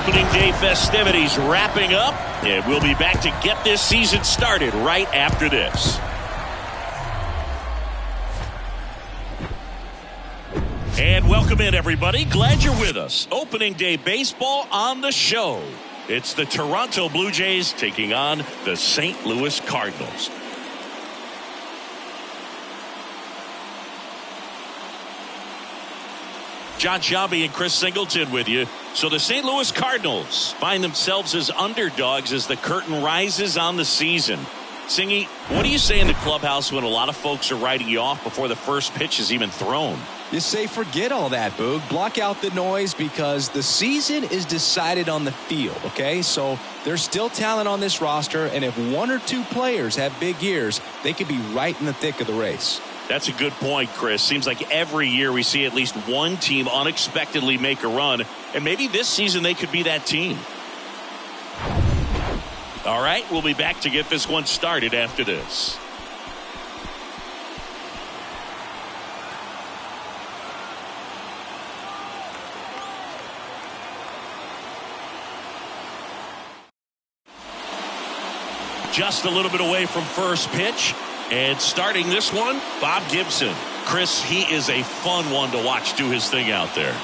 Opening day festivities wrapping up, and we'll be back to get this season started right after this. And welcome in, everybody. Glad you're with us. Opening day baseball on the show. It's the Toronto Blue Jays taking on the St. Louis Cardinals. John Shabby and Chris Singleton with you. So the St. Louis Cardinals find themselves as underdogs as the curtain rises on the season. Singy, what do you say in the clubhouse when a lot of folks are writing you off before the first pitch is even thrown? You say forget all that, Boog. Block out the noise because the season is decided on the field, okay? So there's still talent on this roster, and if one or two players have big years, they could be right in the thick of the race. That's a good point, Chris. Seems like every year we see at least one team unexpectedly make a run, and maybe this season they could be that team. All right, we'll be back to get this one started after this. Just a little bit away from first pitch. And starting this one, Bob Gibson. Chris, he is a fun one to watch do his thing out there.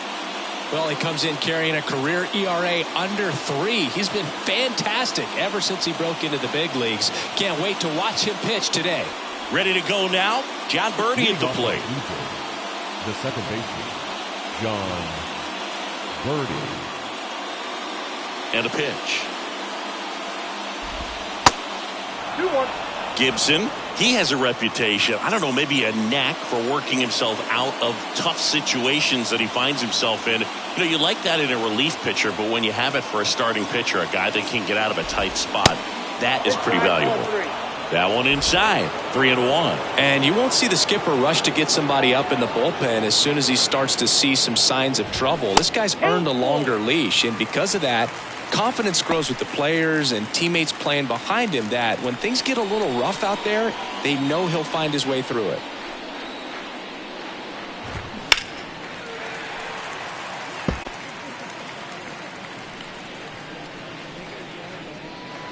Well, he comes in carrying a career ERA under 3. He's been fantastic ever since he broke into the big leagues. Can't wait to watch him pitch today. Ready to go now. John Birdie at the plate. The second baseman, John Birdie. And a pitch. 2-1. Gibson, he has a reputation, I don't know, maybe a knack for working himself out of tough situations that he finds himself in. You know, you like that in a relief pitcher, but when you have it for a starting pitcher, a guy that can get out of a tight spot, that is pretty valuable. That one inside, 3-1. And you won't see the skipper rush to get somebody up in the bullpen as soon as he starts to see some signs of trouble. This guy's earned a longer leash, and because of that, confidence grows with the players and teammates playing behind him that when things get a little rough out there, they know he'll find his way through it.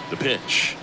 The pitch.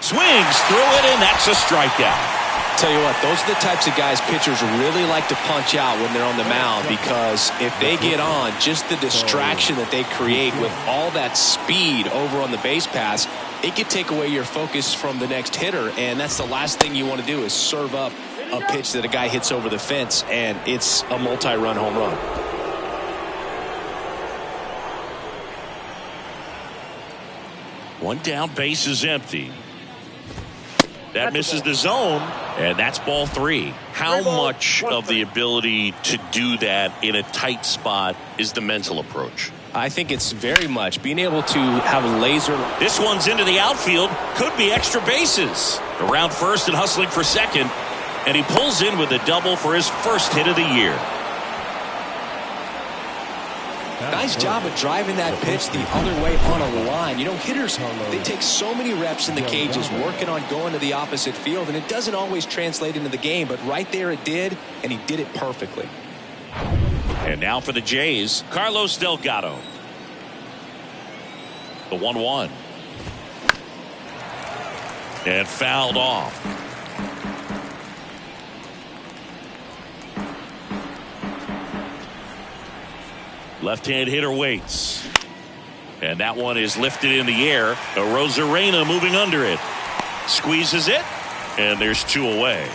Swings through it, and that's a strikeout. Tell you what, those are the types of guys pitchers really like to punch out when they're on the mound, because if they get on, just the distraction that they create with all that speed over on the base pass, it could take away your focus from the next hitter, and that's the last thing you want to do is serve up a pitch that a guy hits over the fence, and it's a multi-run home run. One down, base is empty. That misses the zone, and that's ball 3. How much of the ability to do that in a tight spot is the mental approach? I think it's very much being able to have a laser. This one's into the outfield. Could be extra bases. Around first and hustling for second, and he pulls in with a double for his first hit of the year. Nice job of driving that pitch the other way on a line. You know, hitters, they take so many reps in the cages working on going to the opposite field, and it doesn't always translate into the game, but right there it did, and he did it perfectly. And now for the Jays, Carlos Delgado. The 1-1. And fouled off. Left-hand hitter waits. And that one is lifted in the air. Rosarena moving under it. Squeezes it. And there's 2 away.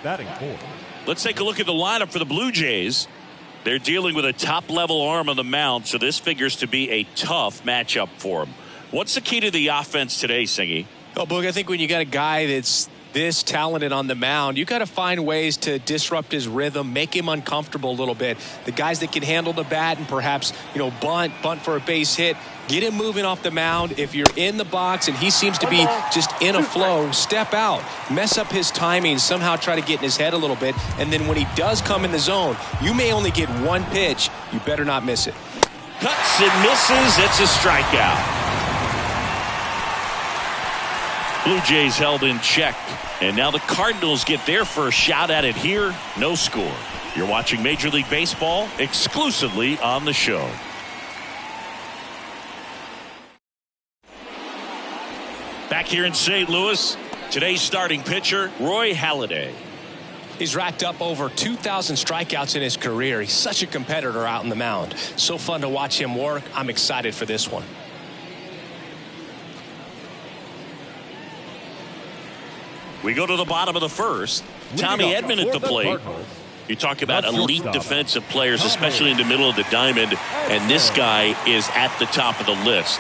Batting 4. Let's take a look at the lineup for the Blue Jays. They're dealing with a top-level arm on the mound, so this figures to be a tough matchup for them. What's the key to the offense today, Singy? Oh, Boog, I think when you got a guy that's this talented on the mound, you got to find ways to disrupt his rhythm, make him uncomfortable a little bit. The guys that can handle the bat and perhaps, bunt for a base hit, get him moving off the mound. If you're in the box and he seems to be just in a flow, step out, mess up his timing, somehow try to get in his head a little bit. And then when he does come in the zone, you may only get one pitch. You better not miss it. Cuts and misses. It's a strikeout. Blue Jays held in check. And now the Cardinals get their first shot at it here. No score. You're watching Major League Baseball exclusively on the show. Back here in St. Louis, today's starting pitcher, Roy Halladay. He's racked up over 2,000 strikeouts in his career. He's such a competitor out on the mound. So fun to watch him work. I'm excited for this one. We go to the bottom of the first. Tommy Edman at the plate. You talk about elite defensive players, especially in the middle of the diamond, and this guy is at the top of the list.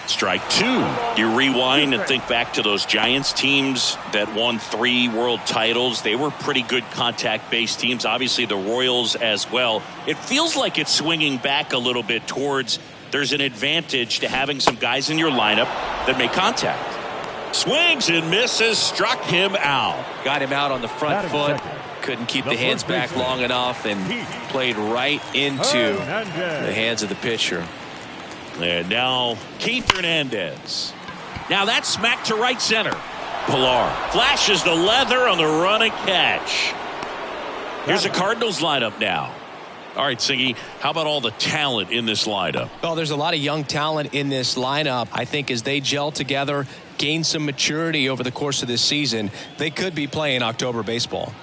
Strike two. You rewind and think back to those Giants teams that won 3 world titles. They were pretty good contact-based teams. Obviously, the Royals as well. It feels like it's swinging back a little bit towards there's an advantage to having some guys in your lineup that make contact. Swings and misses, struck him out. Got him out on the front foot. Couldn't keep the hands back long enough and played right into the hands of the pitcher. And now Keith Hernandez. Now that's smacked to right center. Pilar flashes the leather on the run and catch. Here's the Cardinals lineup now. All right, Siggy, how about all the talent in this lineup? Well, there's a lot of young talent in this lineup. I think as they gel together, gain some maturity over the course of this season, they could be playing October baseball.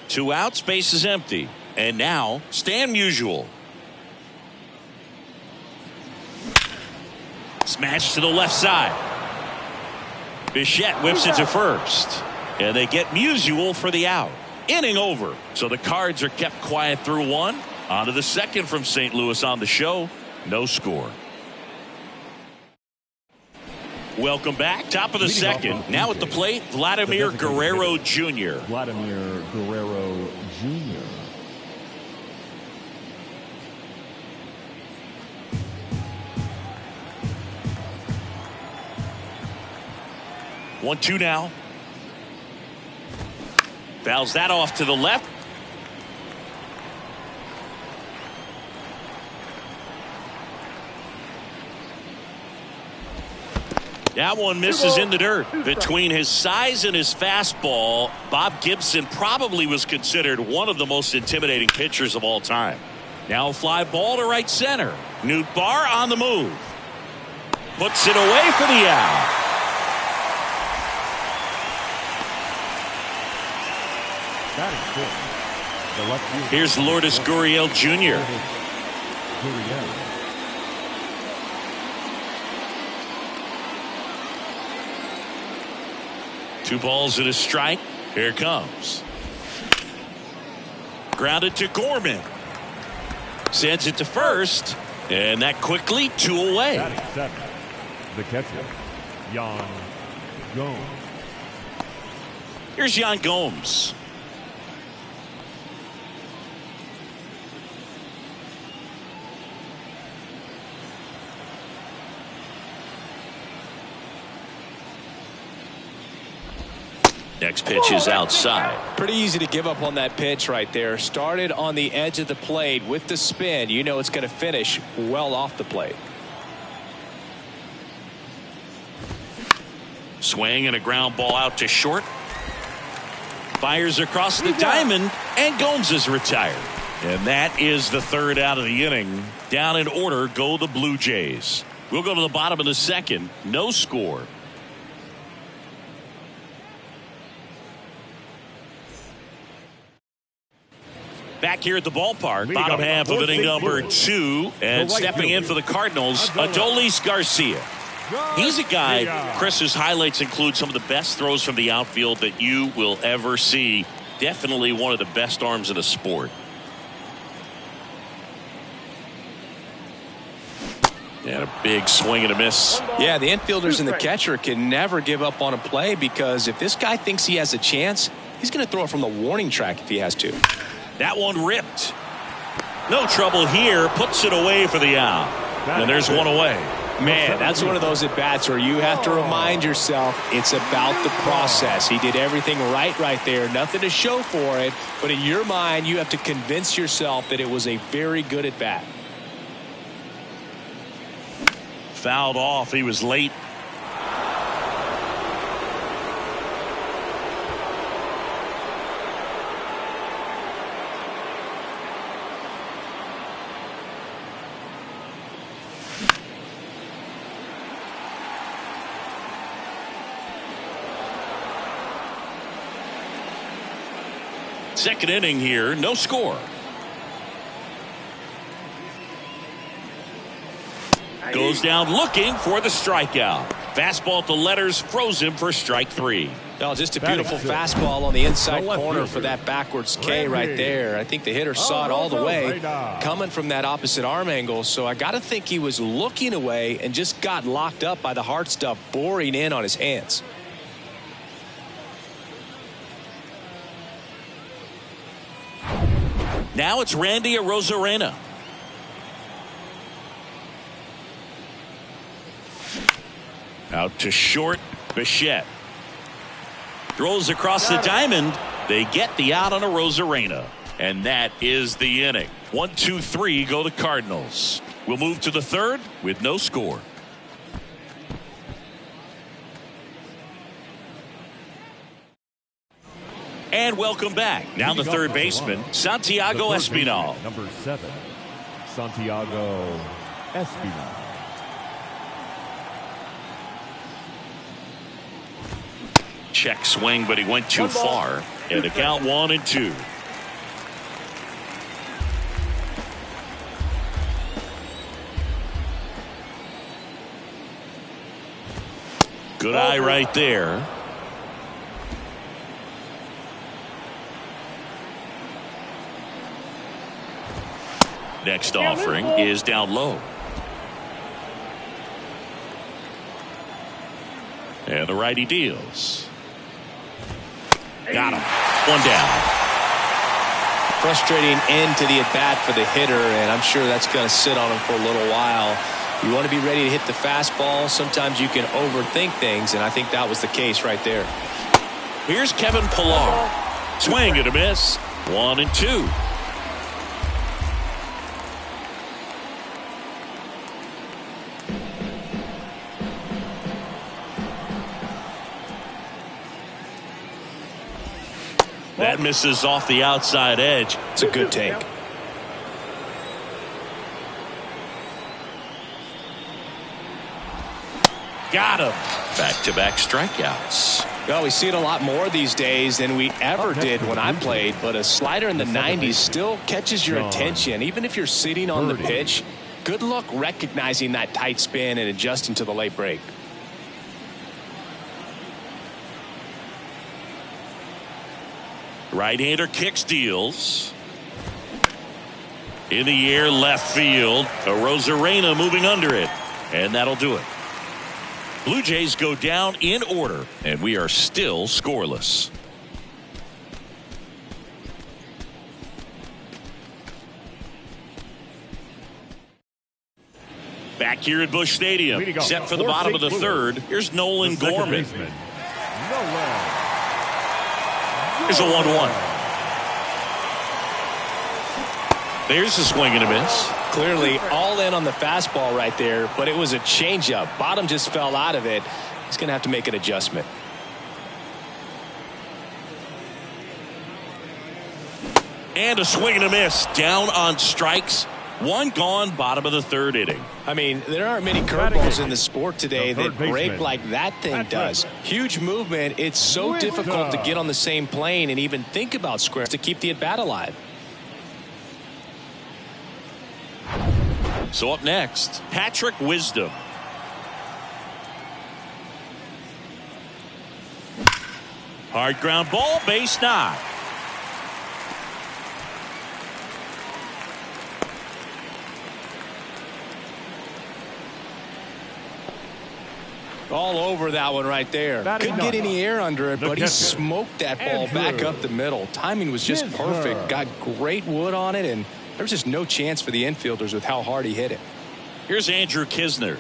2 outs, base is empty. And now Stan Musial. Smash to the left side. Bichette whips it to first. And they get Musial for the out. Inning over. So the Cards are kept quiet through 1. On to the second from St. Louis on the show. No score. Welcome back. Top of the second. Now at the plate, Vladimir Guerrero Jr. Vladimir Guerrero Jr. One, two now. Fouls that off to the left. That one misses in the dirt. Between his size and his fastball, Bob Gibson probably was considered one of the most intimidating pitchers of all time. Now a fly ball to right center. Newt Barr on the move. Puts it away for the out. Here's Lourdes Gurriel Jr. 2 balls and a strike. Here it comes. Grounded to Gorman. Sends it to first. And that quickly 2 away. The catcher, Yan Gomes. Here's Yan Gomes. Next pitch is outside. Pretty easy to give up on that pitch right there. Started on the edge of the plate with the spin. You know it's going to finish well off the plate. Swing and a ground ball out to short. Fires across the diamond, and Gomes is retired. And that is the 3rd out of the inning. Down in order go the Blue Jays. We'll go to the bottom of the second. No score. Back here at the ballpark, bottom half of inning number 2, and stepping in for the Cardinals, Adolis Garcia. He's a guy, Chris, whose highlights include some of the best throws from the outfield that you will ever see. Definitely one of the best arms in the sport. And a big swing and a miss. Yeah, the infielders and the catcher can never give up on a play, because if this guy thinks he has a chance, he's going to throw it from the warning track if he has to. That one ripped. No trouble here. Puts it away for the out. And there's one away. Man, that's one of those at-bats where you have to remind yourself it's about the process. He did everything right there. Nothing to show for it. But in your mind, you have to convince yourself that it was a very good at-bat. Fouled off. He was late. Second inning here, no score. Goes down looking for the strikeout. Fastball to letters, froze him for strike 3. Oh, just a beautiful fastball on the inside corner for that backwards K right there. I think the hitter saw it all the way coming from that opposite arm angle. So I got to think he was looking away and just got locked up by the hard stuff boring in on his hands. Now it's Randy Arozarena. Out to short, Bichette. Throws across the diamond. They get the out on Arozarena. And that is the inning. 1, 2, 3 go the Cardinals. We'll move to the third with no score. And welcome back. Now the third baseman, Santiago Espinal. Number 7, Santiago Espinal. Check swing, but he went too far. And the count 1 and 2. Good eye right there. Next offering is down low. And the righty deals. Got him. One down. Frustrating end to the at-bat for the hitter, and I'm sure that's going to sit on him for a little while. You want to be ready to hit the fastball. Sometimes you can overthink things, and I think that was the case right there. Here's Kevin Pillar. Swing and a miss. 1 and 2. That misses off the outside edge. It's a good take. Got him. Back-to-back strikeouts. Well, we see it a lot more these days than we ever did when I played, but a slider in the 90s still catches your attention. Even if you're sitting on the pitch, good luck recognizing that tight spin and adjusting to the late break. Right-hander kicks, deals. In the air, left field. Arozarena moving under it. And that'll do it. Blue Jays go down in order, and we are still scoreless. Back here at Busch Stadium, set for the bottom of the third. Here's Nolan Gorman. Here's a 1-1. There's a swing and a miss. Clearly all in on the fastball right there, but it was a changeup. Bottom just fell out of it. He's going to have to make an adjustment. And a swing and a miss. Down on strikes. One gone, bottom of the third inning. I mean, there aren't many curveballs in the sport today that break like that thing does. Huge movement. It's so difficult to get on the same plane and even think about squares to keep the at-bat alive. So up next, Patrick Wisdom. Hard ground ball, base knock. All over that one right there. Couldn't get any air under it, but he smoked that ball back up the middle. Timing was just perfect. Got great wood on it, and there was just no chance for the infielders with how hard he hit it. Here's Andrew Kisner.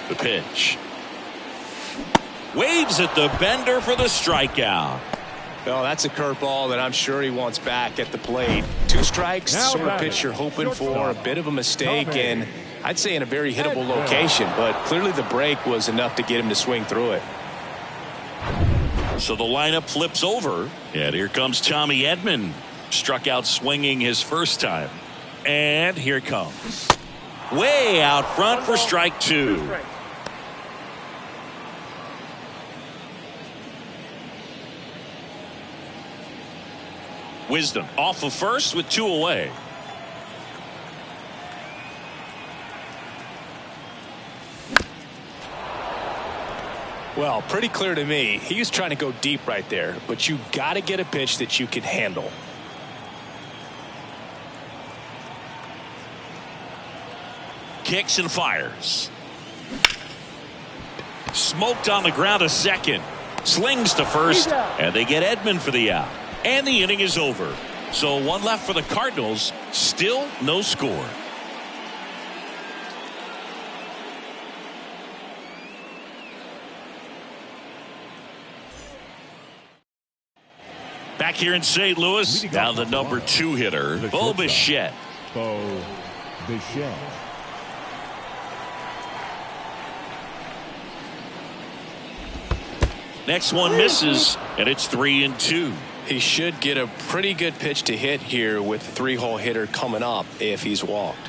The pitch. Waves at the bender for the strikeout. Well, that's a curveball that I'm sure he wants back at the plate. 2 strikes, sort of pitch you're hoping for. A bit of a mistake, and I'd say in a very hittable location, but clearly the break was enough to get him to swing through it. So the lineup flips over, and here comes Tommy Edman. Struck out swinging his first time. And here it comes. Way out front for strike 2. Wisdom off of first with 2 away. Well, pretty clear to me. He was trying to go deep right there, but you got to get a pitch that you can handle. Kicks and fires. Smoked on the ground to second. Slings to first, and they get Edman for the out. And the inning is over. So 1 left for the Cardinals. Still no score. Back here in St. Louis, now the number 2 hitter, Bo Bichette. Bo Bichette. Next one misses, and it's 3-2. He should get a pretty good pitch to hit here with the 3-hole hitter coming up if he's walked.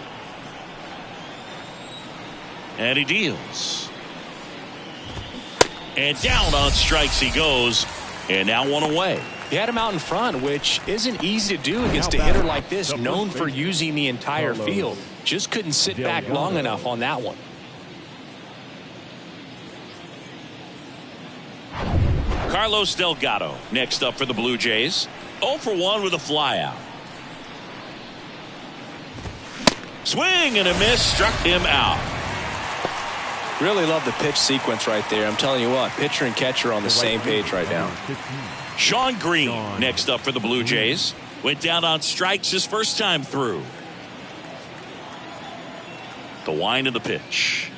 And he deals. And down on strikes he goes. And now 1 away. He had him out in front, which isn't easy to do against a hitter like this, known for using the entire field. Just couldn't sit back long enough on that one. Carlos Delgado next up for the Blue Jays. 0 for 1 with a flyout. Swing and a miss, struck him out. Really love the pitch sequence right there. I'm telling you what, pitcher and catcher on the same page right now. Sean Green next up for the Blue Jays. Went down on strikes his first time through. The wind of the pitch.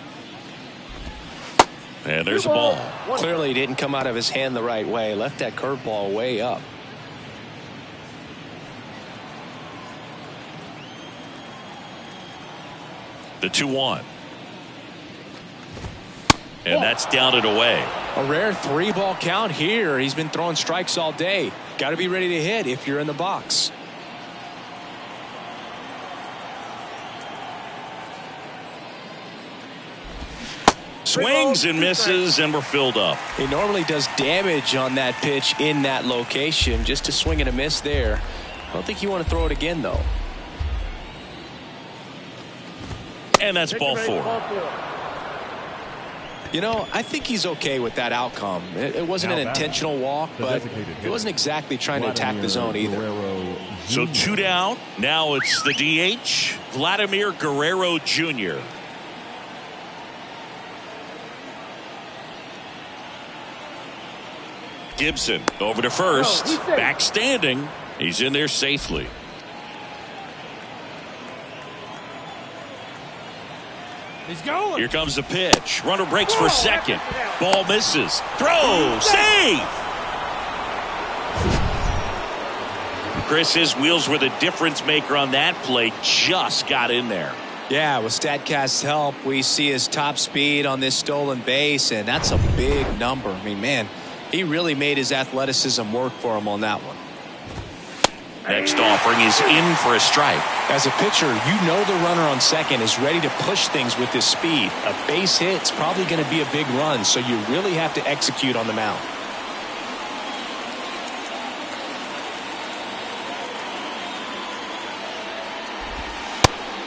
And there's a ball. Clearly didn't come out of his hand the right way. Left that curveball way up. The 2-1. And that's down and away. A rare 3-ball count here. He's been throwing strikes all day. Got to be ready to hit if you're in the box. Swings and misses, and we're filled up. He normally does damage on that pitch in that location. Just a swing and a miss there. I don't think you want to throw it again, though. And that's ball 4. You know, I think he's okay with that outcome. It wasn't an intentional walk, but he wasn't exactly trying to attack the zone either. So 2 down. Now it's the DH, Vladimir Guerrero Jr. Gibson over to first. Back standing. He's in there safely. He's going. Here comes the pitch. Runner breaks for second. Ball misses. Throw. Save. Chris, his wheels were the difference maker on that play. Just got in there. Yeah, with StatCast's help, we see his top speed on this stolen base, and that's a big number. I mean, man, he really made his athleticism work for him on that one. Next offering is in for a strike. As a pitcher, you know the runner on second is ready to push things with his speed. A base hit's probably going to be a big run, so you really have to execute on the mound.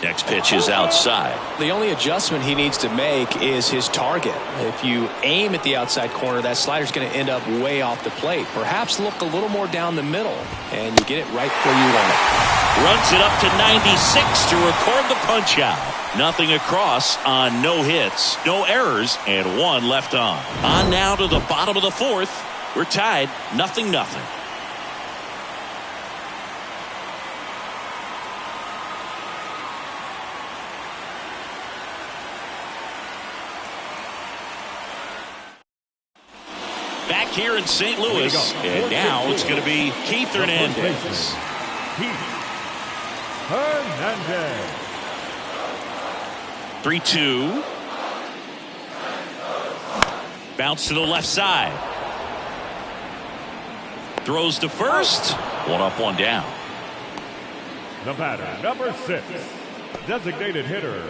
Next pitch is outside. The only adjustment he needs to make is his target. If you aim at the outside corner, that slider's going to end up way off the plate. Perhaps look a little more down the middle, and you get it right where you want it. Runs it up to 96 to record the punch out. Nothing across on no hits, no errors, and one left on. On now to the bottom of the fourth. We're tied 0-0. Back here in St. Louis, and now it's going to be Keith Hernandez. Keith Hernandez. 3-2. Bounce to the left side. Throws to first. One up, one down. The batter, number 6, designated hitter,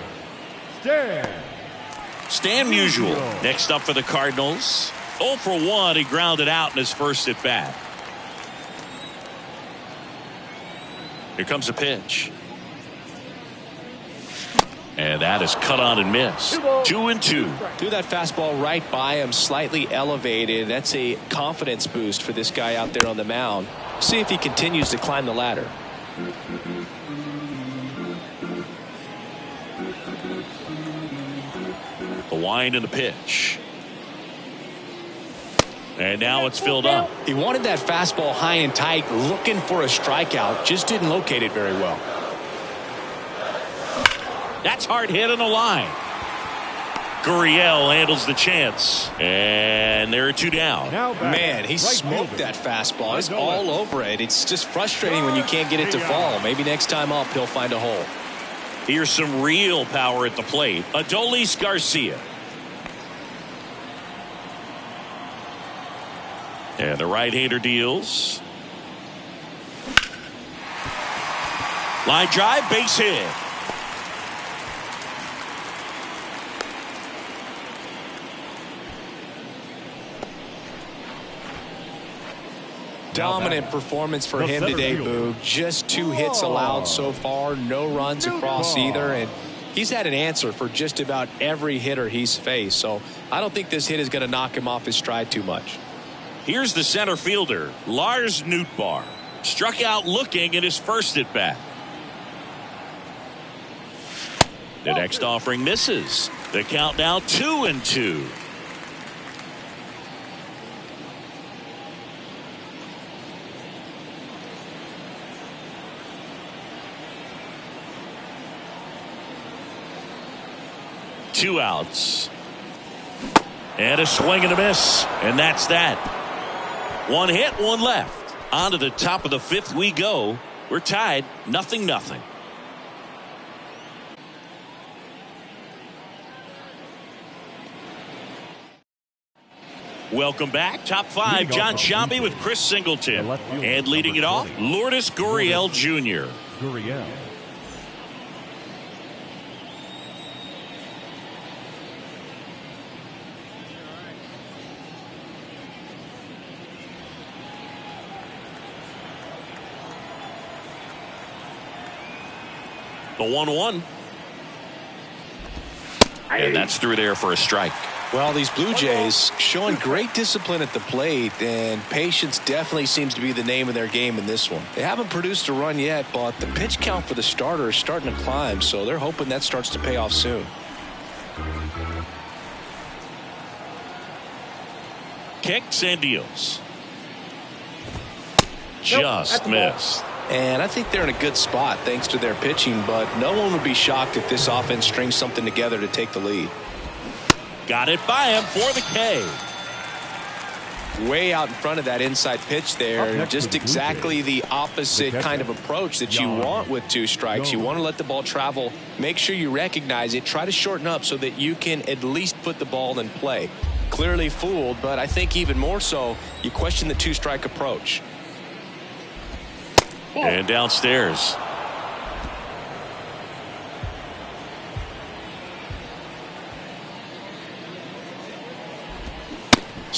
Stan Musial. Next up for the Cardinals. 0 for 1. He grounded out in his first at bat. Here comes a pitch. And that is cut on and missed. 2-2. Threw that fastball right by him, slightly elevated. That's a confidence boost for this guy out there on the mound. See if he continues to climb the ladder. The wind and the pitch. And now it's filled up. He wanted that fastball high and tight, looking for a strikeout. Just didn't locate it very well. That's hard hit on the line. Gurriel handles the chance. And there are 2 down. Man, he smoked that fastball. He's all over it. It's just frustrating when you can't get it to fall. Maybe next time up he'll find a hole. Here's some real power at the plate. Adolis Garcia. And the right-hander deals. Line drive, base hit. Dominant performance for him today, Boog. Just 2 hits allowed so far. No runs across either. And he's had an answer for just about every hitter he's faced. So I don't think this hit is going to knock him off his stride too much. Here's the center fielder, Lars Nootbaar. Struck out looking at his first at bat. The next offering misses. The count now 2-2. Two outs. And a swing and a miss. And that's that. 1 hit, 1 left. On to the top of the 5th we go. We're tied 0-0. Welcome back. Top 5, John Sciambi with Chris Singleton. And leading it off, Lourdes Gurriel Jr. Gurriel. The 1-1. And that's through there for a strike. Well, these Blue Jays showing great discipline at the plate, and patience definitely seems to be the name of their game in this one. They haven't produced a run yet, but the pitch count for the starter is starting to climb, so they're hoping that starts to pay off soon. Kicks and deals. Just missed. And I think they're in a good spot thanks to their pitching, but no one would be shocked if this offense strings something together to take the lead. Got it by him for the K. Way out in front of that inside pitch there. Just exactly the opposite kind of approach that you want with 2 strikes. You want to let the ball travel. Make sure you recognize it. Try to shorten up so that you can at least put the ball in play. Clearly fooled, but I think even more so, you question the 2-strike approach. And downstairs.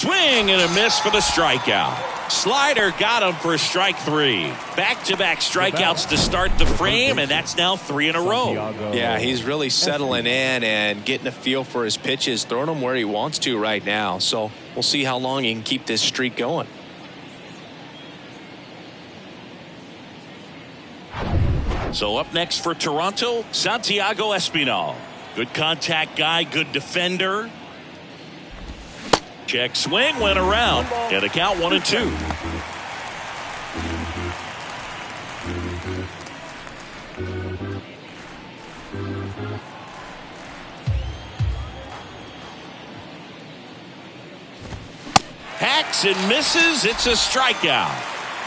Swing and a miss for the strikeout. Slider got him for strike 3. Back-to-back strikeouts to start the frame, and that's now 3 in a row. Yeah, he's really settling in and getting a feel for his pitches, throwing them where he wants to right now. So we'll see how long he can keep this streak going. So up next for Toronto, Santiago Espinal. Good contact guy, good defender. Check swing, went around, and the count 1-2. Hacks and misses. It's a strikeout.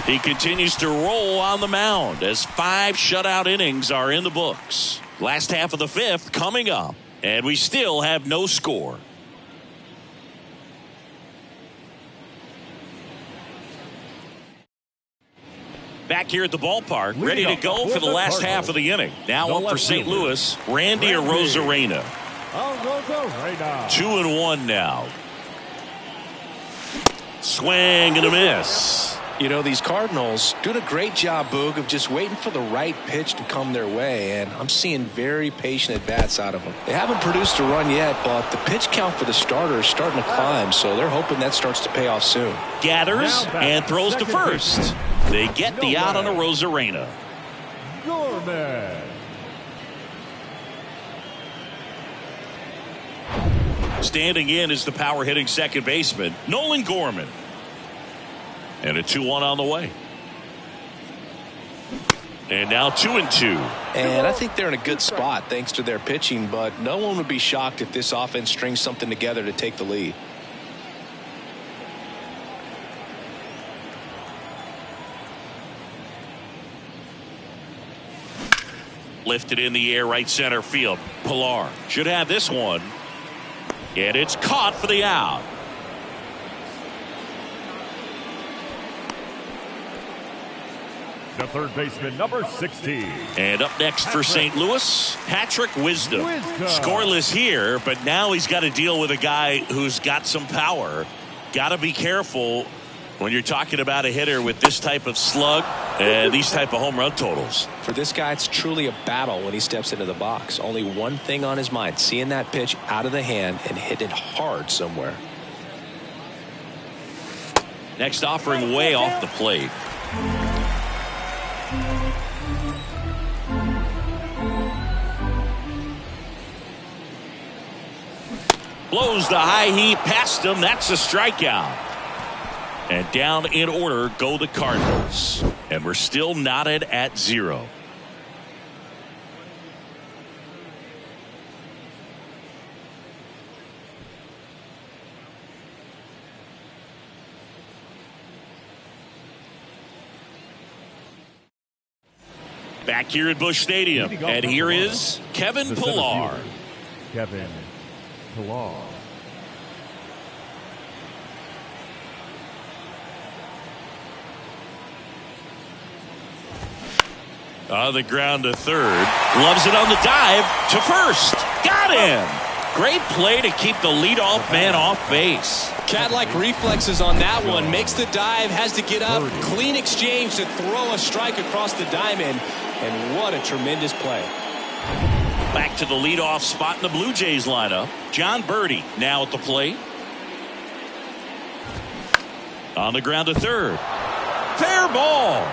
He continues to roll on the mound as 5 shutout innings are in the books. Last half of the 5th coming up, and we still have no score. Back here at the ballpark, ready to go for the last half of the inning. Now up for St. Louis, Randy Arozarena. 2-1 now. Swing and a miss. You know, these Cardinals doing a great job, Boog, of just waiting for the right pitch to come their way, and I'm seeing very patient at-bats out of them. They haven't produced a run yet, but the pitch count for the starter is starting to climb, so they're hoping that starts to pay off soon. Gathers and throws to first. They get the out on Arozarena. Standing in is the power-hitting second baseman, Nolan Gorman. And a 2-1 on the way. And now 2-2. And I think they're in a good spot thanks to their pitching, but no one would be shocked if this offense strings something together to take the lead. Lifted in the air, right center field. Pilar should have this one. And it's caught for the out. The third baseman, number 16. And up next for St. Louis, Patrick Wisdom. Scoreless here, but now he's got to deal with a guy who's got some power. Got to be careful when you're talking about a hitter with this type of slug and these type of home run totals. For this guy, it's truly a battle when he steps into the box. Only one thing on his mind, seeing that pitch out of the hand and hit it hard somewhere. Next offering way off the plate. Blows the high heat past him. That's a strikeout. And down in order go the Cardinals. And we're still knotted at 0. Back here at Busch Stadium. And here is Kevin Pilar. Kevin Pilar. On the ground to third. Loves it on the dive to first. Got him. Great play to keep the leadoff man off base. Cat-like reflexes on that one. Makes the dive, has to get up. Clean exchange to throw a strike across the diamond. And what a tremendous play. Back to the leadoff spot in the Blue Jays lineup. John Birdie now at the plate. On the ground to third. Fair ball.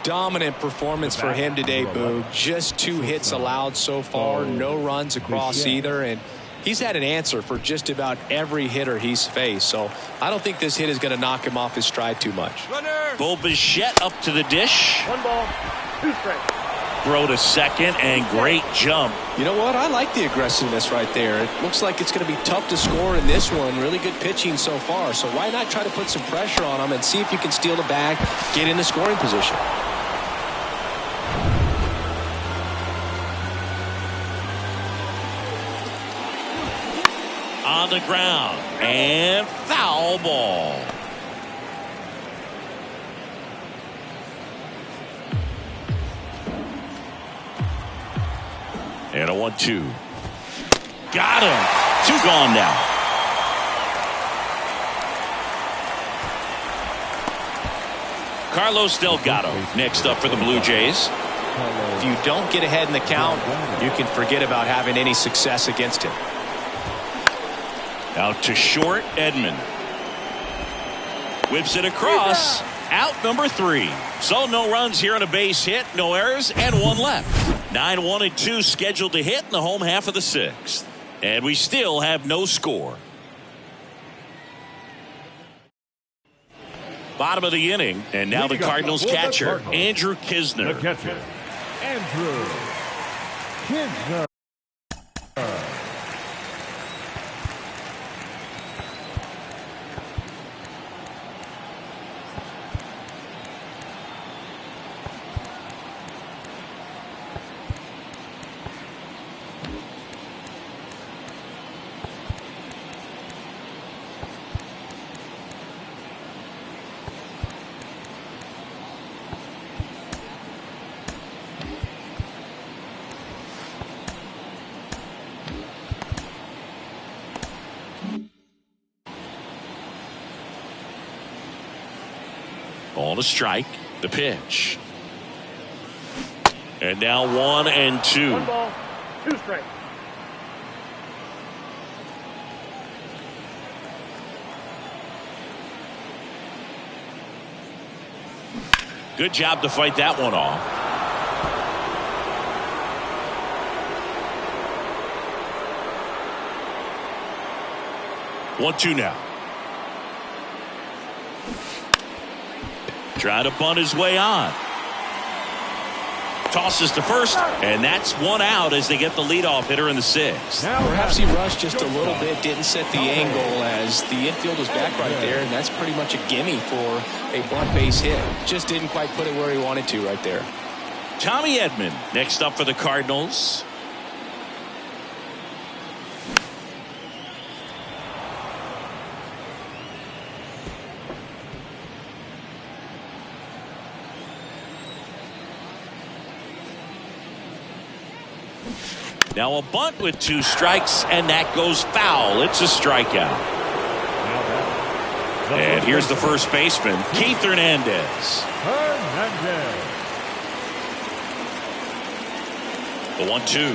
Dominant performance for him today, Boo. Just 2 hits allowed so far. No runs across either. And he's had an answer for just about every hitter he's faced. So I don't think this hit is going to knock him off his stride too much. Bo Bichette up to the dish. 1 ball, 2 strikes. Throw to second and great jump. You know what? I like the aggressiveness right there. It looks like it's going to be tough to score in this one. Really good pitching so far. So why not try to put some pressure on him and see if you can steal the bag, get in the scoring position. On the ground and foul ball. And a 1-2. Got him. 2 gone now. Carlos Delgado next up for the Blue Jays. If you don't get ahead in the count, you can forget about having any success against him. Out to short, Edman. Whips it across. Out number 3. So no runs here on a base hit, no errors, and 1 left. 9-1 and 2 scheduled to hit in the home half of the 6th. And we still have no score. Bottom of the inning, and now the Cardinals catcher, Andrew Knizner. The catcher, Andrew Knizner. Ball to strike. The pitch. And now 1-2. 1 ball, 2 strikes. Good job to fight that one off. One, 2 now. Trying to bunt his way on. Tosses to first, and that's 1 out as they get the leadoff hitter in the 6th. Perhaps he rushed just a little bit, didn't set the angle as the infield was back right there, and that's pretty much a gimme for a bunt base hit. Just didn't quite put it where he wanted to right there. Tommy Edman next up for the Cardinals. Now a bunt with 2 strikes, and that goes foul. It's a strikeout. And here's the first baseman, Keith Hernandez. The 1-2.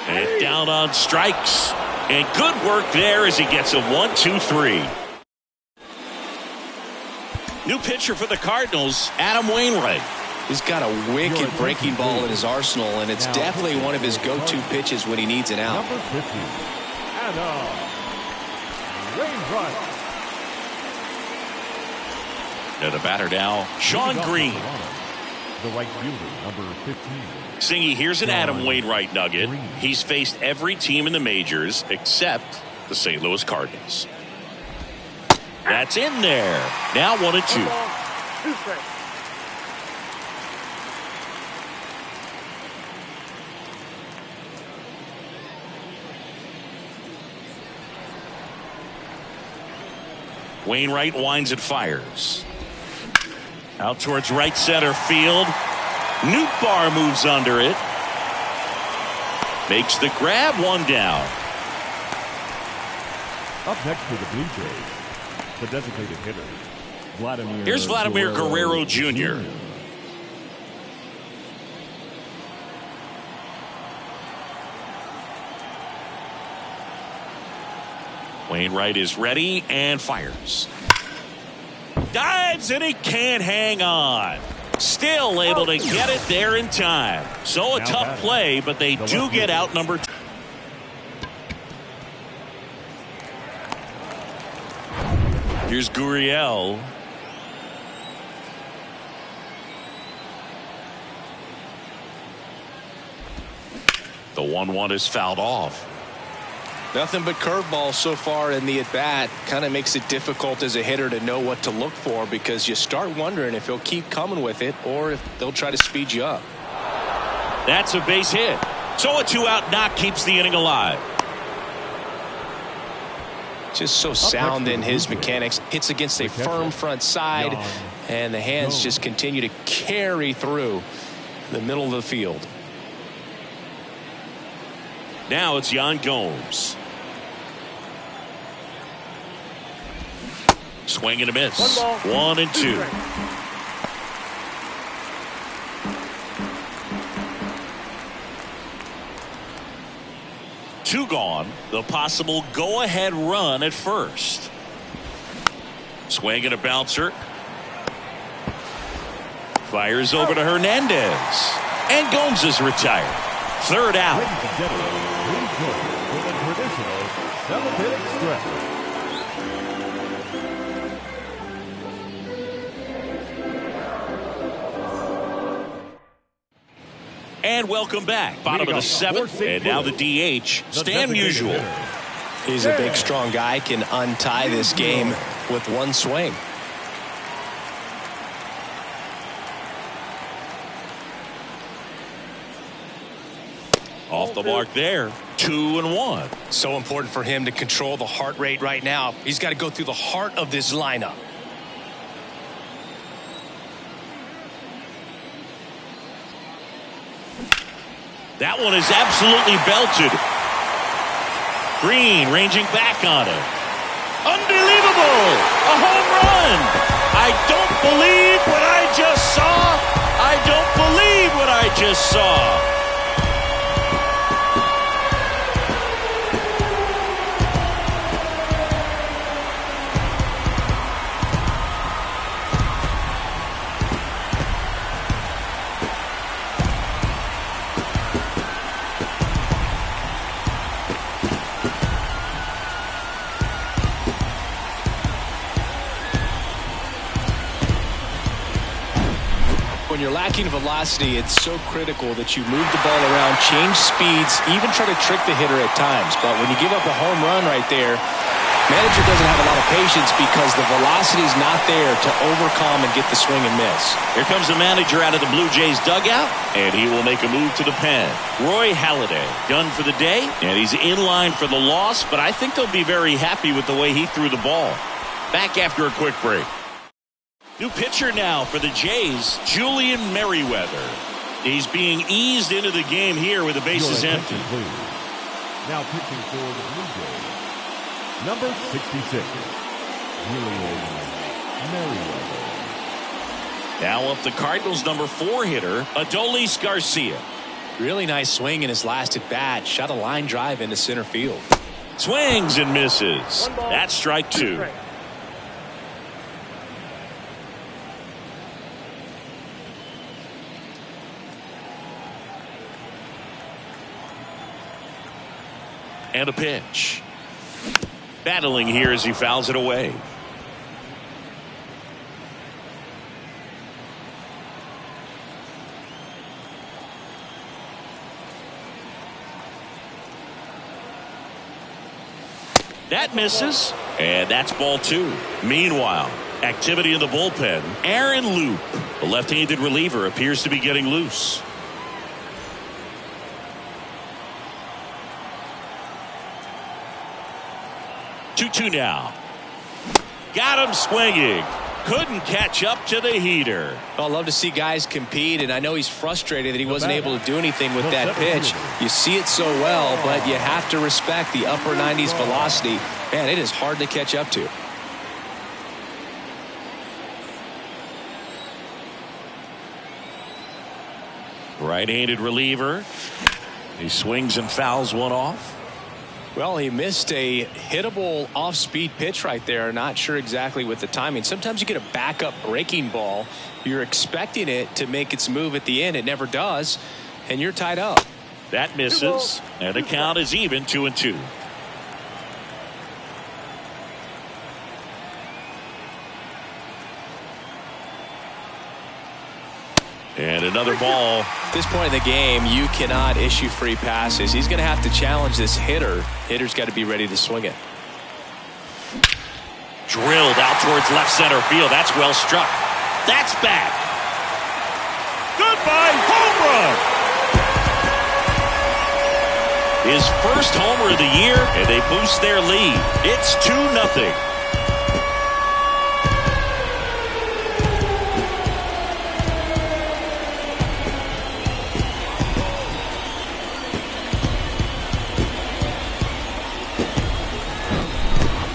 And down on strikes. And good work there as he gets a 1-2-3. New pitcher for the Cardinals, Adam Wainwright. He's got a wicked breaking ball in his arsenal, and it's definitely one of his go-to pitches when he needs an out. Number 50, Adam Wainwright. And the batter now, Sean Green. The right fielder, number 15. Singy, here's an Adam Wainwright nugget. He's faced every team in the majors except the St. Louis Cardinals. That's in there. Now 1-2. 1 ball, 2 strikes. Wainwright winds and fires. Out towards right center field. Nootbaar moves under it. Makes the grab, 1 down. Up next for the Blue Jays, the designated hitter, Vladimir. Here's Vladimir Guerrero Jr. Wainwright is ready and fires. Dives, and he can't hang on. Still able to get it there in time. So a tough play, but they do get out number 2. Here's Gurriel. The 1-1 is fouled off. Nothing but curveballs so far in the at-bat. Kind of makes it difficult as a hitter to know what to look for, because you start wondering if he'll keep coming with it or if they'll try to speed you up. That's a base hit. So a 2-out knock keeps the inning alive. Just so sound in his mechanics. Hits against a firm front side, and the hands just continue to carry through. in the middle of the field. Now it's Yan Gomes. Swing and a miss. 1-2. Two gone. The possible go-ahead run at first. Swing and a bouncer. Fires over to Hernandez. And Gomes is retired. Third out. Ladies and gentlemen, please join for the traditional 7-inning stretch. And welcome back. Bottom of the seventh. And now the DH, Stan Musial. He's a big, strong guy. Can untie this game with one swing. Off the mark there. 2-1. So important for him to control the heart rate right now. He's got to go through the heart of this lineup. That one is absolutely belted. Green ranging back on it. Unbelievable! A home run! I don't believe what I just saw. I don't believe what I just saw. When you're lacking velocity, it's so critical that you move the ball around, change speeds, even try to trick the hitter at times. But when you give up a home run right there, manager doesn't have a lot of patience because the velocity is not there to overcome and get the swing and miss. Here comes the manager out of the Blue Jays dugout, and he will make a move to the pen. Roy Halladay done for the day, and he's in line for the loss, but I think they'll be very happy with the way he threw the ball. Back after a quick break. New pitcher now for the Jays, Julian Merriweather. He's being eased into the game here with the bases empty. Please. Now pitching for the Blue Jays, number 66, Julian Merriweather. Now up the Cardinals' number 4 hitter, Adolis Garcia. Really nice swing in his last at bat. Shot a line drive into center field. Swings and misses. That's strike 2. And a pitch. Battling here as he fouls it away. That misses, and that's ball 2. Meanwhile, activity in the bullpen. Aaron Loop, the left-handed reliever, appears to be getting loose. Two now. Got him swinging. Couldn't catch up to the heater. Well, I love to see guys compete, and I know he's frustrated that he wasn't able to do anything with that pitch. You see it so well, but you have to respect the upper 90s velocity. Man, it is hard to catch up to. Right-handed reliever. He swings and fouls one off. Well, he missed a hittable off-speed pitch right there. Not sure exactly with the timing. Sometimes you get a backup breaking ball. You're expecting it to make its move at the end. It never does, and you're tied up. That misses, and the count is even 2-2. And another ball. At this point in the game, you cannot issue free passes. He's going to have to challenge this hitter. Hitter's got to be ready to swing it. Drilled out towards left center field. That's well struck. That's back. Goodbye, home run. His first homer of the year, and they boost their lead. It's 2-0.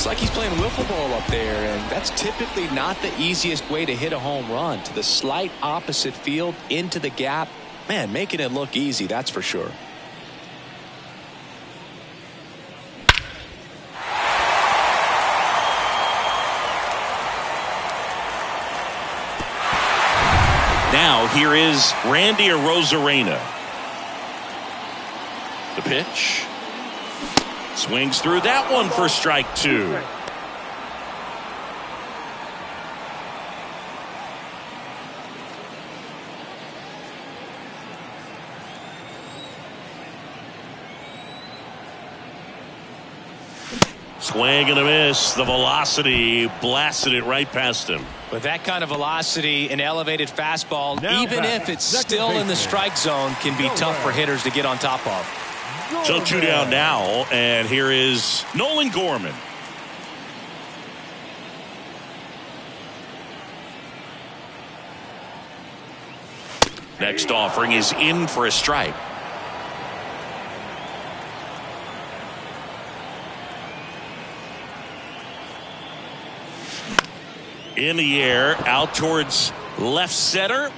Looks like he's playing wiffle ball up there, and that's typically not the easiest way to hit a home run. To the slight opposite field, into the gap. Man, making it look easy, that's for sure. Now here is Randy Arozarena. The pitch. Swings through that one for strike two. Swing and a miss. The velocity blasted it right past him. With that kind of velocity, an elevated fastball, even if it's still in the strike zone, can be tough for hitters to get on top of. So 2 down now, and here is Nolan Gorman. Next offering is in for a strike. In the air, out towards left center.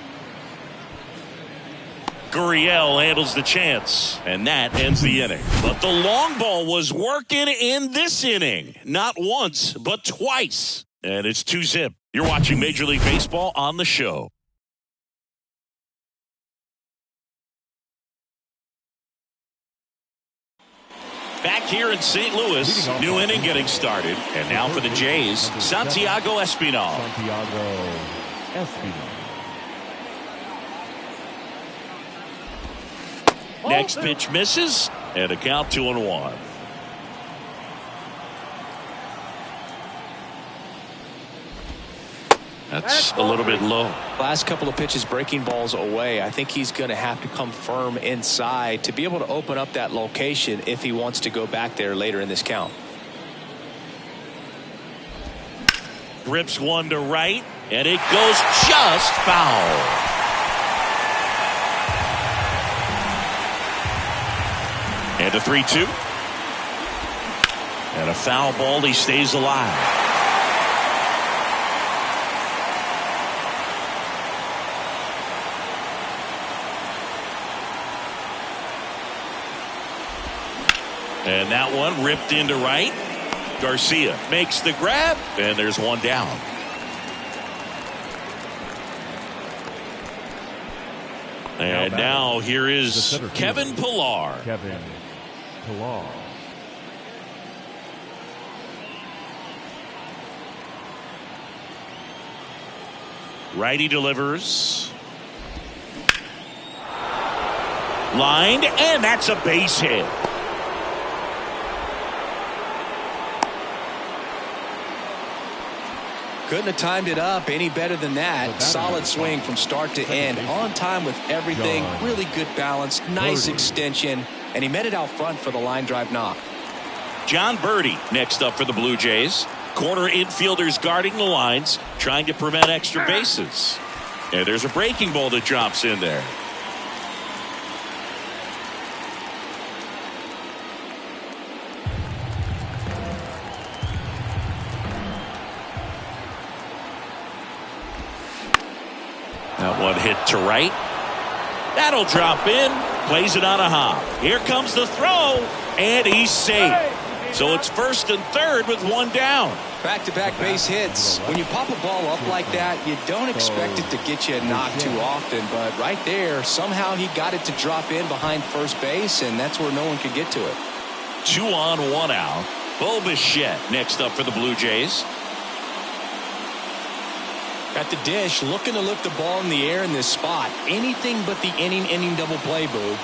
Gurriel handles the chance, and that ends the inning. But the long ball was working in this inning. Not once, but twice. And it's 2-zip. You're watching Major League Baseball on the show. Back here in St. Louis, new inning getting started. And now for the Jays, Santiago Espinal. Santiago Espinal. Next pitch misses, and a count 2-1. That's a little bit low. Last couple of pitches breaking balls away. I think he's going to have to come firm inside to be able to open up that location if he wants to go back there later in this count. Rips one to right, and it goes just foul. And a 3-2. And a foul ball. He stays alive. And that one ripped into right. Garcia makes the grab, and there's one down. And now here is Kevin Pillar. Kevin Pillar. Righty delivers. Lined, and that's a base hit. Couldn't have timed it up any better than that. Solid swing from start to end. On time with everything. Really good balance. Nice extension. And he met it out front for the line drive knock. John Birdie next up for the Blue Jays. Corner infielders guarding the lines, trying to prevent extra bases. And there's a breaking ball that drops in there. That one hit to right. That'll drop in. Plays it on a hop. Here comes the throw. And he's safe. So it's first and third with one down. Back-to-back base hits. When you pop a ball up like that, you don't expect it to get you a knock too often. But right there, somehow he got it to drop in behind first base, and that's where no one could get to it. 2 on, 1 out. Bo Bichette next up for the Blue Jays. At the dish, looking to lift the ball in the air in this spot. Anything but the inning double play, Boo.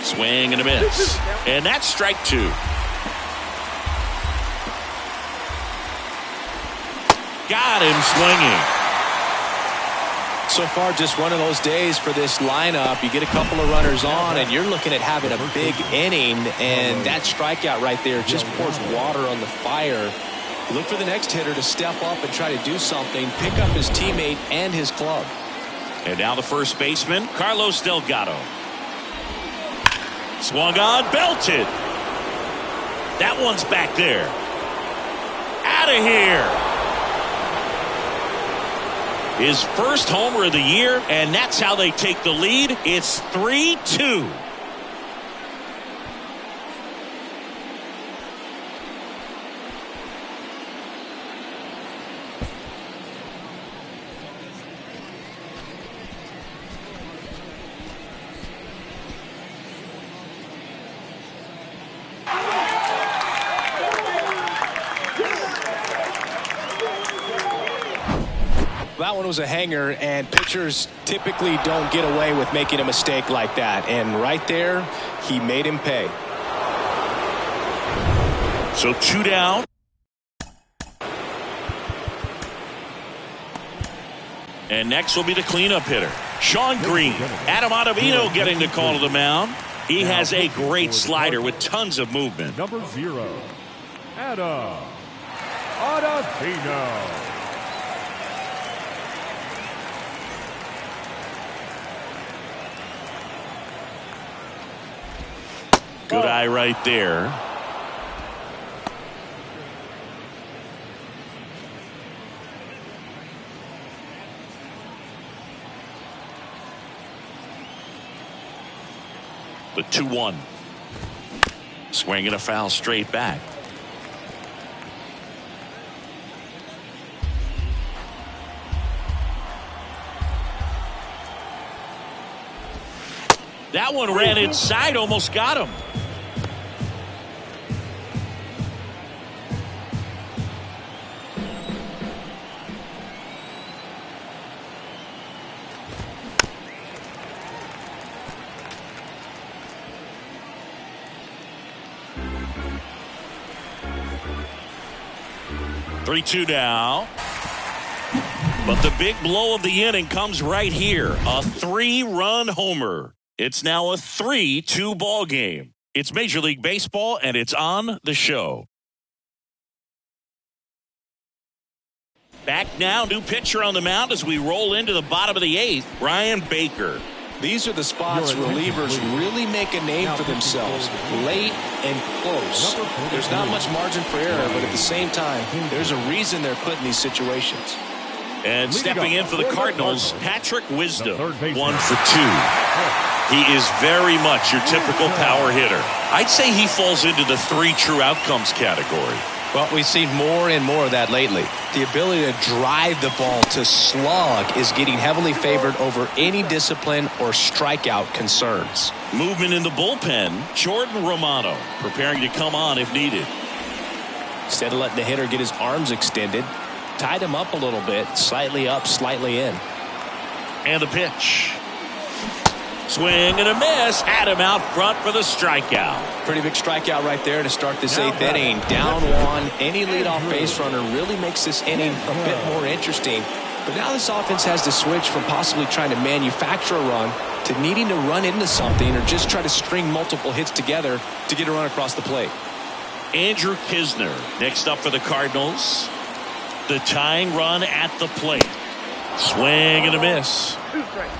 Swing and a miss. And that's strike 2. Got him swinging. So far, just one of those days for this lineup. You get a couple of runners on, and you're looking at having a big inning, and that strikeout right there just pours water on the fire. Look for the next hitter to step up and try to do something, pick up his teammate and his club. And now the first baseman, Carlos Delgado. Swung on, belted. That one's back there. Out of here. His first homer of the year, and that's how they take the lead. It's 3-2. That one was a hanger, and pitchers typically don't get away with making a mistake like that. And right there, he made him pay. So 2 down. And next will be the cleanup hitter, Sean Green. Adam Ottavino getting the call to the mound. He has a great slider with tons of movement. Number 0, Adam Ottavino. Good eye right there. The 2-1. Swinging a foul straight back. That one ran inside, almost got him. Three-two now. But the big blow of the inning comes right here. A 3-run homer. It's now a 3-2 ball game. It's Major League Baseball, and it's on the show. Back now, new pitcher on the mound as we roll into the bottom of the 8th, Brian Baker. These are the spots relievers really make a name for themselves, late and close. There's not much margin for error, but at the same time, there's a reason they're put in these situations. And stepping in for the Cardinals, Patrick Wisdom, 1 for 2. He is very much your typical power hitter. I'd say he falls into the 3 true outcomes category. Well, we've seen more and more of that lately. The ability to drive the ball to slug is getting heavily favored over any discipline or strikeout concerns. Movement in the bullpen, Jordan Romano preparing to come on if needed. Instead of letting the hitter get his arms extended, tied him up a little bit, slightly up, slightly in. And the pitch. Swing and a miss. Had him out front for the strikeout. Pretty big strikeout right there to start this 8th inning. Down 1. Any leadoff base runner really makes this inning a bit more interesting. But now this offense has to switch from possibly trying to manufacture a run to needing to run into something or just try to string multiple hits together to get a run across the plate. Andrew Kisner next up for the Cardinals. The tying run at the plate. Swing and a miss. 2 strikes.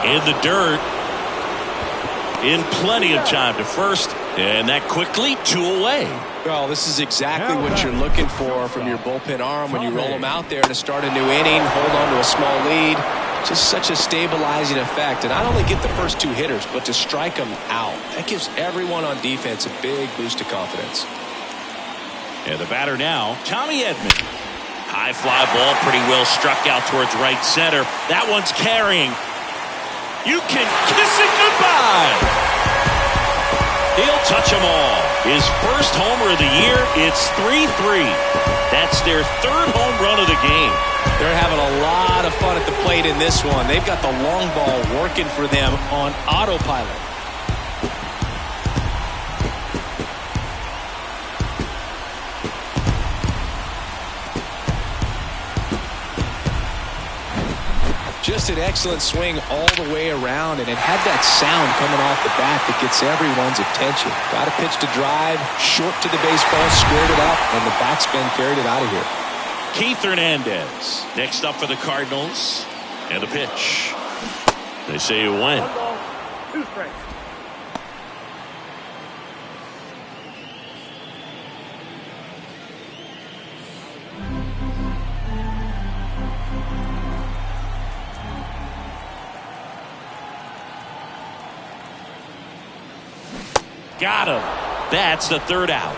In the dirt. In plenty of time to first. And that quickly 2 away. Well, this is exactly what you're looking for from your bullpen arm when you roll them out there to start a new inning, hold on to a small lead. Just such a stabilizing effect. And not only get the first 2 hitters, but to strike them out. That gives everyone on defense a big boost of confidence. And the batter now, Tommy Edman. High fly ball, pretty well struck out towards right center. That one's carrying. You can kiss it goodbye. He'll touch them all. His first homer of the year. It's 3-3. That's their 3rd home run of the game. They're having a lot of fun at the plate in this one. They've got the long ball working for them on autopilot. Just Just an excellent swing all the way around, and it had that sound coming off the bat that gets everyone's attention. Got a pitch to drive, short to the baseball, squared it up, and the backspin carried it out of here. Keith Hernandez next up for the Cardinals, and the pitch. They say you win. 1 ball, 2 strikes. Got him. That's the 3rd out.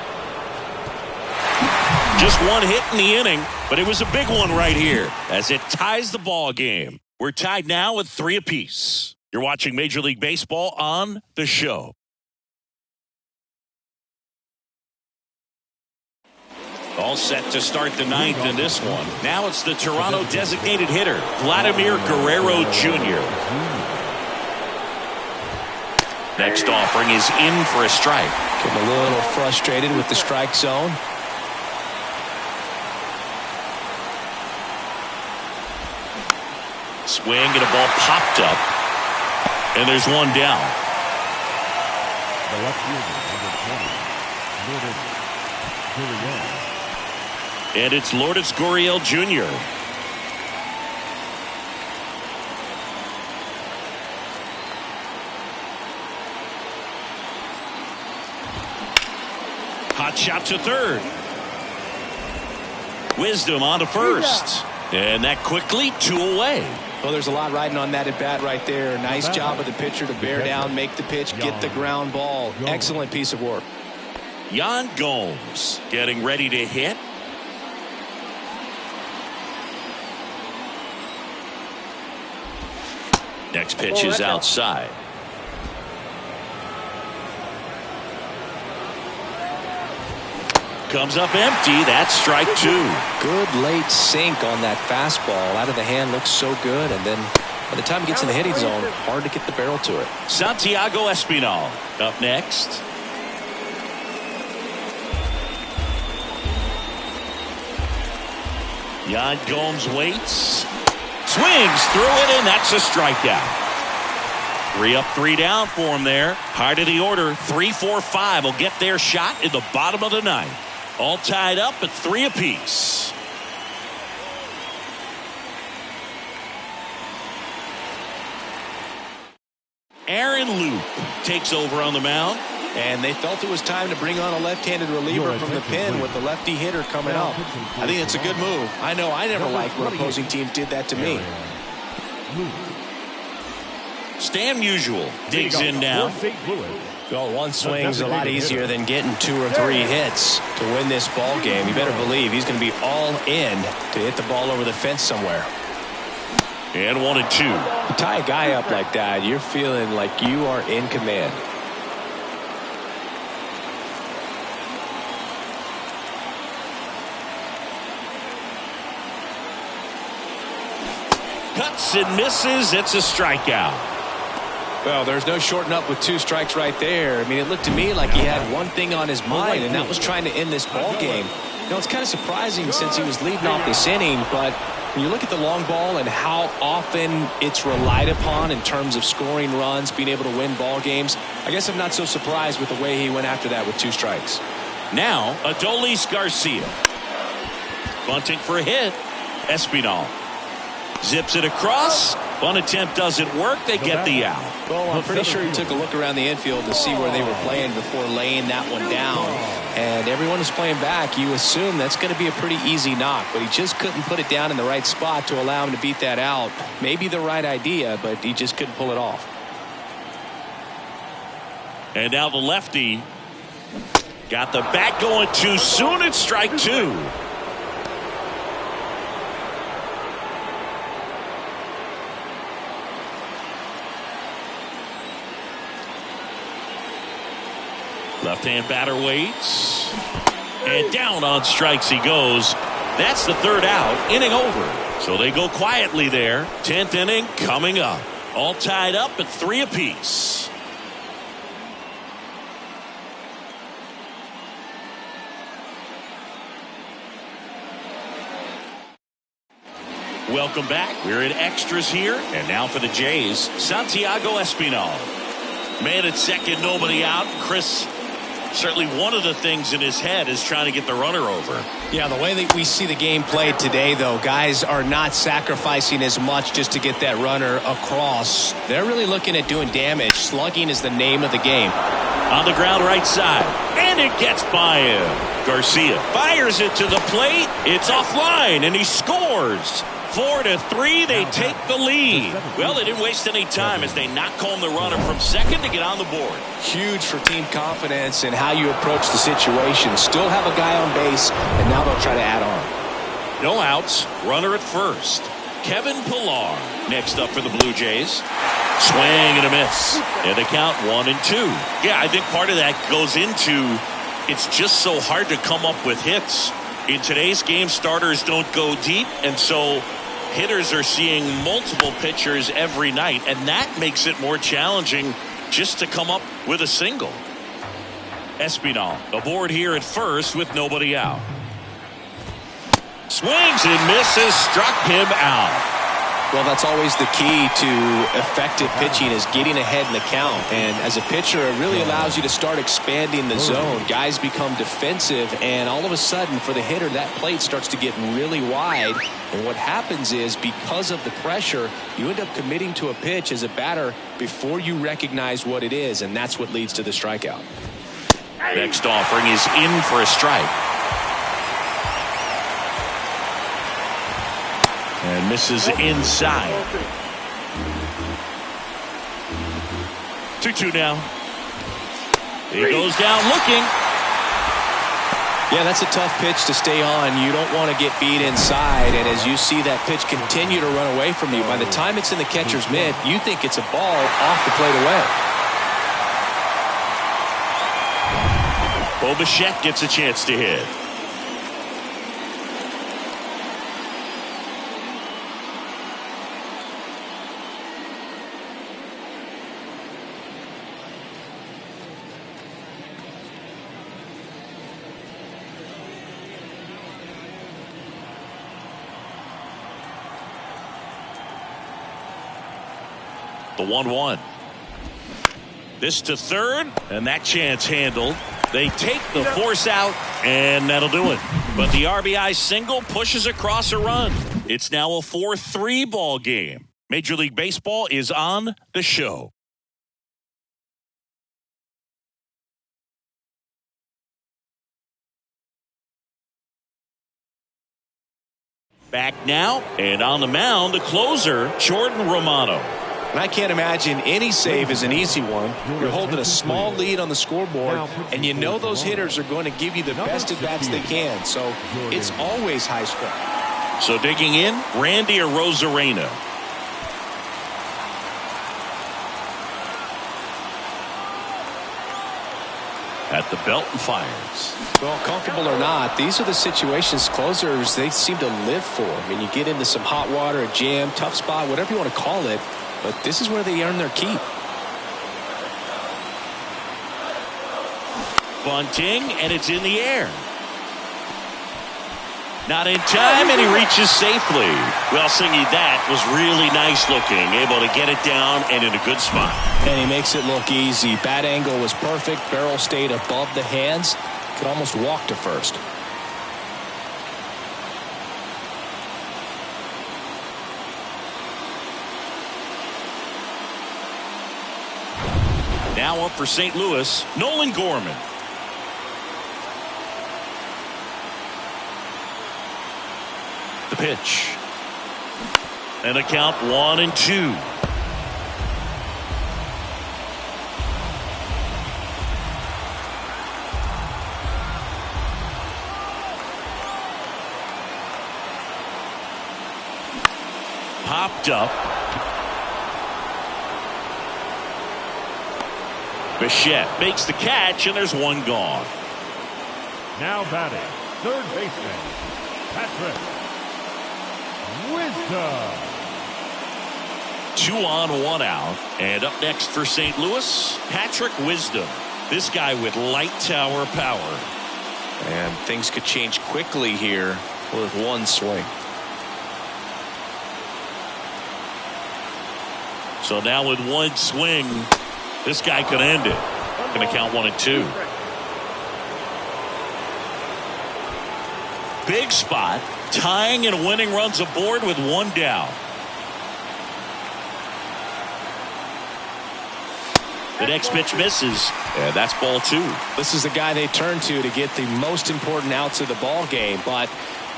Just one hit in the inning, but it was a big one right here as it ties the ball game. We're tied now with 3 apiece. You're watching Major League Baseball on The Show. All set to start the 9th in this one. Now it's the Toronto designated hitter, Vladimir Guerrero Jr. Next offering is in for a strike. Getting a little frustrated with the strike zone. Swing and a ball popped up. And there's one down. The left fielder, number 20, Lourdes Gurriel. And it's Lourdes Gurriel Jr. Hot shot to 3rd. Wisdom on to 1st. And that quickly 2 away. Well, there's a lot riding on that at bat right there. Nice job of the pitcher to bear down, make the pitch, get the ground ball. Excellent piece of work. Yan Gomes getting ready to hit. Next pitch is outside. Comes up empty. That's strike 2. Good late sink on that fastball. Out of the hand, looks so good. And then by the time it gets in the hitting zone, hard to get the barrel to it. Santiago Espinal up next. Yan Gomes waits. Swings through it, and that's a strikeout. 3 up, 3 down for him there. High to the order. 3, 4, 5 will get their shot in the bottom of the 9th. All tied up at 3 apiece. Aaron Loop takes over on the mound. And they felt it was time to bring on a left-handed reliever from the pen with the lefty hitter coming up. I think it's a good move. I know I never liked when opposing teams did that to me. Stan Musial digs in now. Well, one swing's a lot easier than getting 2 or 3 hits to win this ball game. You better believe he's going to be all in to hit the ball over the fence somewhere. And 1 and 2. You tie a guy up like that, you're feeling like you are in command. Cuts and misses. It's a strikeout. Well, there's no shorting up with 2 strikes right there. I mean, it looked to me like he had one thing on his mind, and that was trying to end this ball game. You know, it's kind of surprising since he was leading off this inning, but when you look at the long ball and how often it's relied upon in terms of scoring runs, being able to win ball games, I guess I'm not so surprised with the way he went after that with 2 strikes. Now, Adolis Garcia. Bunting for a hit. Espinal zips it across. One attempt doesn't work. They get the out. Well, I'm pretty sure he took a look around the infield to see where they were playing before laying that one down. And everyone is playing back. You assume that's going to be a pretty easy knock, but he just couldn't put it down in the right spot to allow him to beat that out. Maybe the right idea, but he just couldn't pull it off. And now the lefty got the bat going too soon. It's strike 2. Left-hand batter waits. And down on strikes he goes. That's the 3rd out. Inning over. So they go quietly there. 10th inning coming up. All tied up at 3 apiece. Welcome back. We're in extras here. And now for the Jays, Santiago Espinal. Man at second, nobody out. Chris, certainly one of the things in his head is trying to get the runner over. Yeah, the way that we see the game played today, though, guys are not sacrificing as much just to get that runner across. They're really looking at doing damage. Slugging is the name of the game. On the ground right side. And it gets by him. Garcia fires it to the plate. It's offline, and he scores. 4-3, they take the lead. Well, they didn't waste any time as they knock home the runner from second to get on the board. Huge for team confidence and how you approach the situation. Still have a guy on base, and now they'll try to add on. No outs, runner at first. Kevin Pillar next up for the Blue Jays. Swing and a miss. And they count 1-2. Yeah, I think part of that goes into it's just so hard to come up with hits. In today's game, starters don't go deep, and so hitters are seeing multiple pitchers every night, and that makes it more challenging just to come up with a single. Espinal aboard here at first with nobody out. Swings and misses, struck him out. Well, that's always the key to effective pitching is getting ahead in the count. And as a pitcher, it really allows you to start expanding the zone. Guys become defensive, and all of a sudden, for the hitter, that plate starts to get really wide. And what happens is, because of the pressure, you end up committing to a pitch as a batter before you recognize what it is, and that's what leads to the strikeout. Next offering is in for a strike. And misses inside. 2-2 now. He goes down looking. Yeah, that's a tough pitch to stay on. You don't want to get beat inside. And as you see that pitch continue to run away from you, by the time it's in the catcher's mitt, you think it's a ball off the plate away. Bo Bichette gets a chance to hit. The 1-1. This to third, and that chance handled. They take the force out, and that'll do it. But the RBI single pushes across a run. It's now a 4-3 ball game. Major League Baseball is on the show. Back now, and on the mound, the closer, Jordan Romano. And I can't imagine any save is an easy one. You're holding a small lead on the scoreboard, and you know those hitters are going to give you the best at-bats they can. So it's always high scoring. So digging in, Randy Arozarena. At the belt and fires. Well, comfortable or not, these are the situations closers they seem to live for. I mean, you get into some hot water, a jam, tough spot, whatever you want to call it. But this is where they earn their keep. Bunting, and it's in the air. Not in time, and he reaches safely. Well, Singy, that was really nice looking. Able to get it down and in a good spot. And he makes it look easy. Bat angle was perfect. Barrel stayed above the hands. Could almost walk to first. Now up for St. Louis, Nolan Gorman. The pitch. And a count 1-2. Popped up. Bichette makes the catch, and there's one gone. Now batting, third baseman, Patrick Wisdom. 2 on, 1 out. And up next for St. Louis, Patrick Wisdom. This guy with light tower power. And things could change quickly here with one swing. So now with one swing, this guy could end it. Going to count 1-2. Big spot, tying and winning runs aboard with one down. The next pitch misses, and that's ball 2. This is the guy they turn to get the most important outs of the ball game, but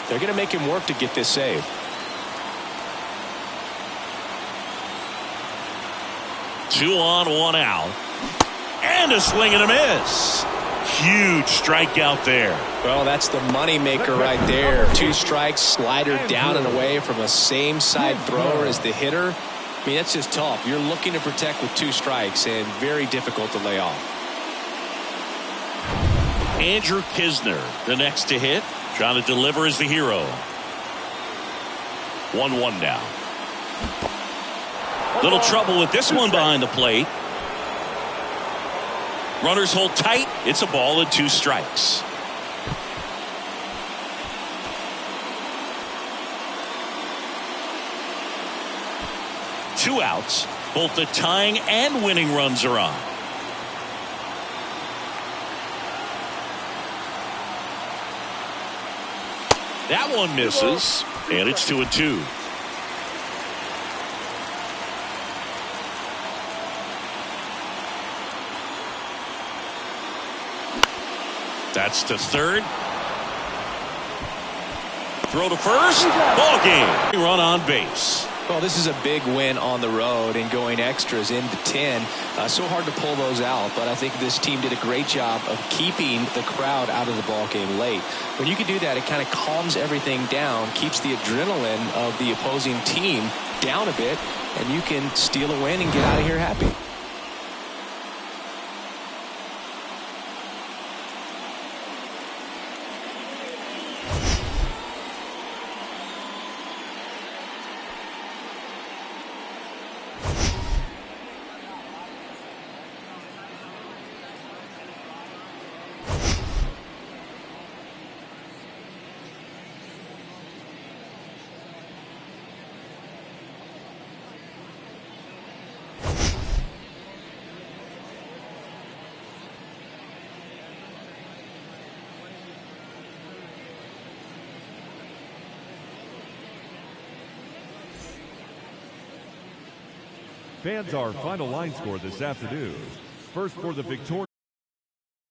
they're going to make him work to get this save. 2 on, 1 out, and a swing and a miss. Huge strikeout there. Well, that's the money maker right there. 2 strikes, slider down and away from a same side thrower as the hitter. I mean, that's just tough. You're looking to protect with 2 strikes and very difficult to lay off. Andrew Kisner, the next to hit, trying to deliver as the hero. 1-1 now. Little trouble with this one behind the plate. Runners hold tight. It's a ball and 2 strikes. Two outs. Both the tying and winning runs are on. That one misses, and it's 2-2. That's to third. Throw to first. Ball game. Run on base. Well, this is a big win on the road and going extras into 10. So hard to pull those out, but I think this team did a great job of keeping the crowd out of the ball game late. When you can do that, it kind of calms everything down, keeps the adrenaline of the opposing team down a bit, and you can steal a win and get out of here happy. Fans, our final line score this afternoon. First for the victorious